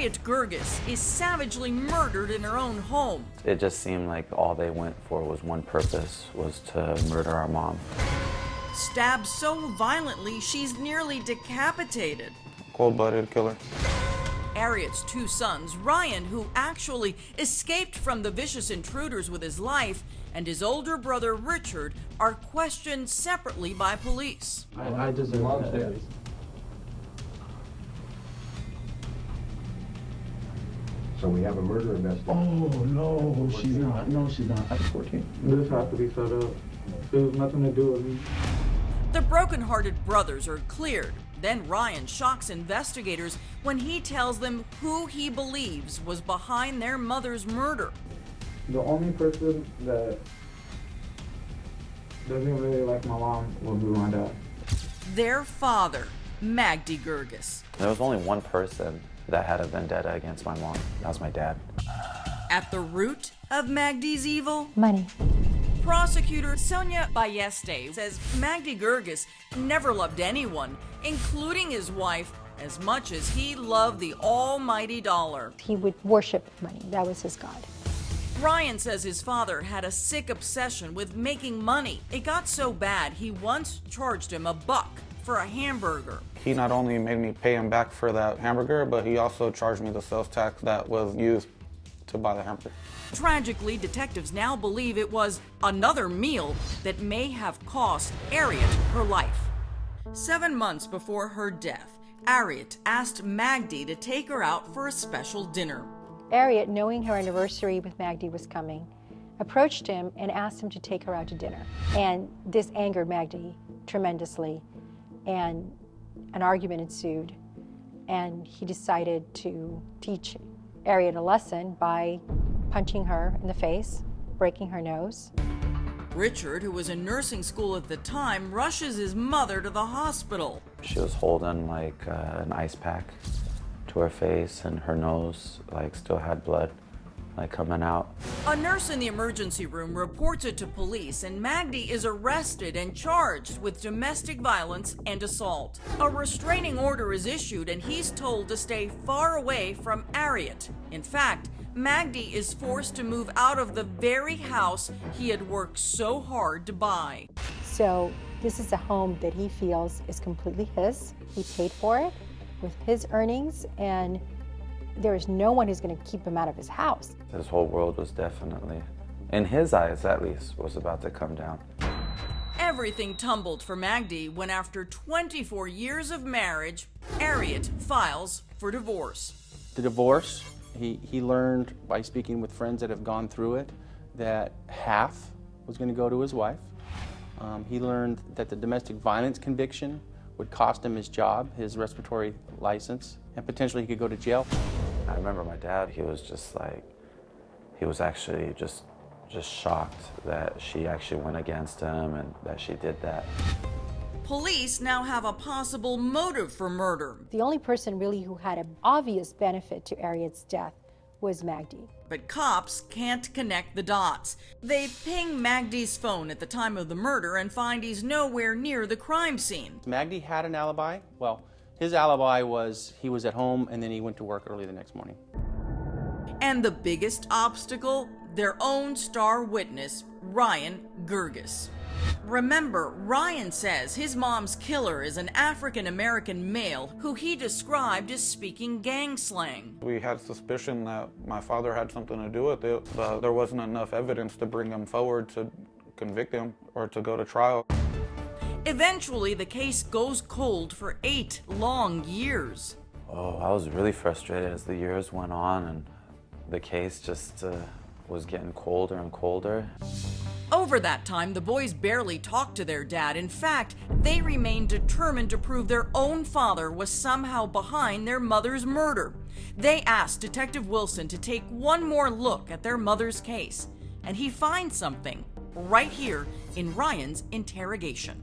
Ariet Girgis is savagely murdered in her own home. It just seemed like all they went for was one purpose, was to murder our mom. Stabbed so violently, she's nearly decapitated. Cold-blooded killer. Ariet's two sons, Ryan, who actually escaped from the vicious intruders with his life, and his older brother, Richard, are questioned separately by police. I deserve that. So we have a murder investigation. Oh, no, she's not. No, she's not. I'm 14. This has to be set up. It has nothing to do with me. The broken-hearted brothers are cleared. Then Ryan shocks investigators when he tells them who he believes was behind their mother's murder. The only person that doesn't really like my mom will be my dad. Their father, Magdi Girgis. There was only one person that had a vendetta against my mom. That was my dad. At the root of Magdi's evil? Money. Prosecutor Sonia Balleste says Magdi Girgis never loved anyone, including his wife, as much as he loved the almighty dollar. He would worship money. That was his God. Ryan says his father had a sick obsession with making money. It got so bad he once charged him $1 for a hamburger. He not only made me pay him back for that hamburger, but he also charged me the sales tax that was used to buy the hamburger. Tragically, detectives now believe it was another meal that may have cost Ariet her life. 7 months before her death, Ariet asked Magdi to take her out for a special dinner. Ariet, knowing her anniversary with Magdi was coming, approached him and asked him to take her out to dinner. And this angered Magdi tremendously, and an argument ensued. And he decided to teach Ariet a lesson by punching her in the face, breaking her nose. Richard, who was in nursing school at the time, rushes his mother to the hospital. She was holding like an ice pack to her face, and her nose like still had blood like coming out. A nurse in the emergency room reports it to police, and Magdi is arrested and charged with domestic violence and assault. A restraining order is issued, and he's told to stay far away from Ariet. In fact, Magdi is forced to move out of the very house he had worked so hard to buy. So this is a home that he feels is completely his. He paid for it with his earnings, and there is no one who's going to keep him out of his house. His whole world was definitely, in his eyes at least, was about to come down. Everything tumbled for Magdi when, after 24 years of marriage, Ariet files for divorce. The divorce, he learned by speaking with friends that have gone through it that half was going to go to his wife. He learned that the domestic violence conviction would cost him his job, his respiratory license, and potentially he could go to jail. I remember my dad, he was just like, he was actually just shocked that she actually went against him and that she did that. Police now have a possible motive for murder. The only person really who had an obvious benefit to Ariet's death was Magdi. But cops can't connect the dots. They ping Magdi's phone at the time of the murder and find he's nowhere near the crime scene. Magdi had an alibi. Well, his alibi was he was at home and then he went to work early the next morning. And the biggest obstacle? Their own star witness, Ariet Girgis. Remember, Ryan says his mom's killer is an African-American male who he described as speaking gang slang. We had suspicion that my father had something to do with it, but there wasn't enough evidence to bring him forward to convict him or to go to trial. Eventually, the case goes cold for 8 long years. Oh, I was really frustrated as the years went on, and the case just was getting colder and colder. Over that time, the boys barely talked to their dad. In fact, they remained determined to prove their own father was somehow behind their mother's murder. They asked Detective Wilson to take one more look at their mother's case, and he finds something right here in Ryan's interrogation.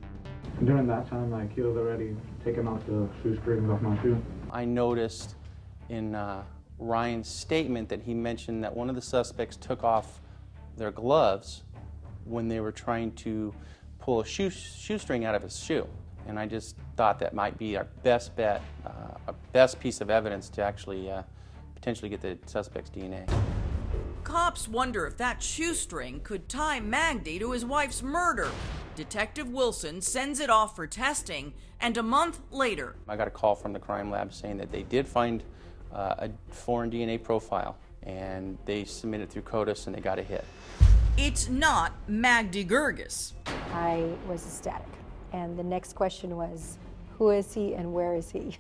During that time, like, he was already taking off the shoestrings off my shoe. I noticed in Ryan's statement that he mentioned that one of the suspects took off their gloves when they were trying to pull a shoestring out of his shoe. And I just thought that might be our best bet, our best piece of evidence to actually potentially get the suspect's DNA. Cops wonder if that shoestring could tie Magdi to his wife's murder. Detective Wilson sends it off for testing, and a month later, I got a call from the crime lab saying that they did find a foreign DNA profile, and they submitted through CODIS and they got a hit. it's not Magdi Girgis. I was ecstatic. And the next question was, who is he and where is he?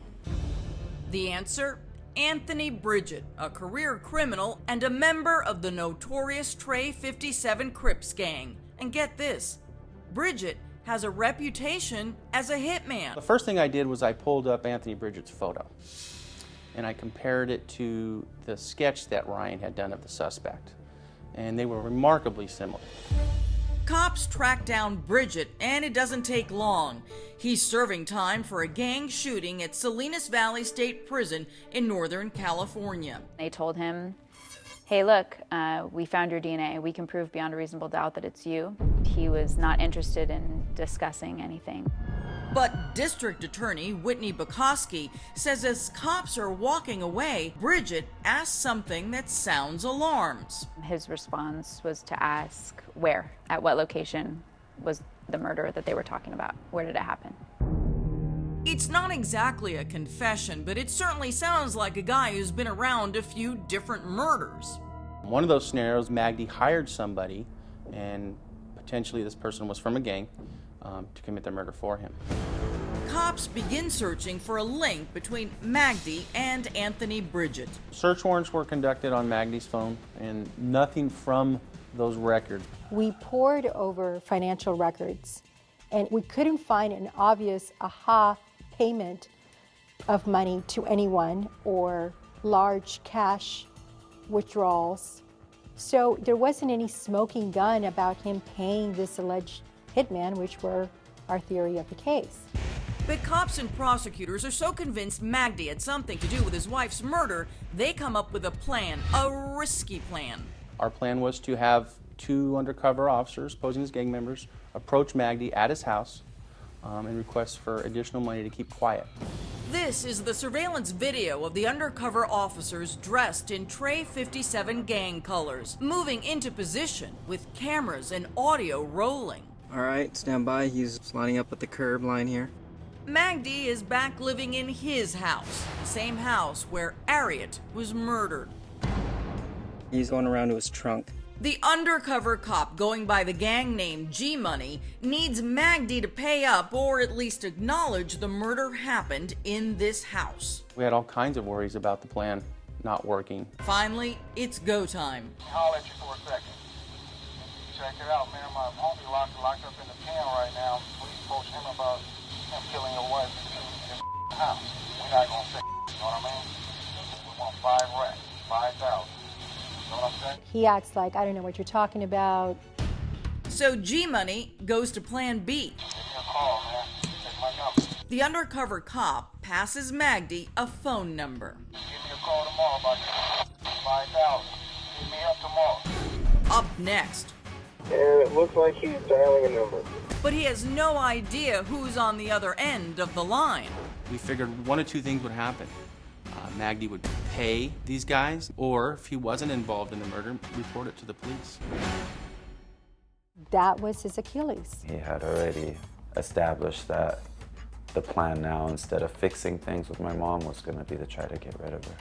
The answer? Anthony Bridget, a career criminal and a member of the notorious Trey 57 Crips gang. And get this, Bridget has a reputation as a hitman. The first thing I did was I pulled up Anthony Bridget's photo, and I compared it to the sketch that Ryan had done of the suspect, and they were remarkably similar. Cops track down Bridget, and it doesn't take long. He's serving time for a gang shooting at Salinas Valley State Prison in Northern California. They told him, hey, look, we found your DNA. We can prove beyond a reasonable doubt that it's you. He was not interested in discussing anything. But District Attorney Whitney Bukowski says as cops are walking away, Bridget asks something that sounds alarms. His response was to ask where, at what location was the murder that they were talking about? Where did it happen? It's not exactly a confession, but it certainly sounds like a guy who's been around a few different murders. One of those scenarios, Magdi hired somebody, and potentially this person was from a gang, to commit the murder for him. Cops begin searching for a link between Magdi and Anthony Bridget. Search warrants were conducted on Magdi's phone, and nothing from those records. We pored over financial records, and we couldn't find an obvious aha payment of money to anyone or large cash withdrawals. So there wasn't any smoking gun about him paying this alleged hitman, which were our theory of the case. But cops and prosecutors are so convinced Magdi had something to do with his wife's murder, they come up with a plan, a risky plan. Our plan was to have two undercover officers, posing as gang members, approach Magdi at his house and request for additional money to keep quiet. This is the surveillance video of the undercover officers dressed in Trey 57 gang colors, moving into position with cameras and audio rolling. All right, stand by. He's lining up at the curb line here. Magdi is back living in his house, the same house where Ariet was murdered. He's going around to his trunk. The undercover cop, going by the gang name G-Money, needs Magdi to pay up or at least acknowledge the murder happened in this house. We had all kinds of worries about the plan not working. Finally, it's go time. I'll let you for a second. Check it out, man. My homie locked up in the pen right now. Please approach him about him killing your wife in his house. We're not gonna say, you know what I mean? We want 5 racks, 5,000. You know what I'm saying? He acts like, I don't know what you're talking about. So G-Money goes to plan B. Give me a call, man. Take my number. The undercover cop passes Magdi a phone number. Give me a call tomorrow about 5,000. Hit me up tomorrow. Up next. And it looks like he's dialing a number. But he has no idea who's on the other end of the line. We figured one of two things would happen. Magdi would pay these guys, or if he wasn't involved in the murder, report it to the police. That was his Achilles. He had already established that the plan now, instead of fixing things with my mom, was going to be to try to get rid of her.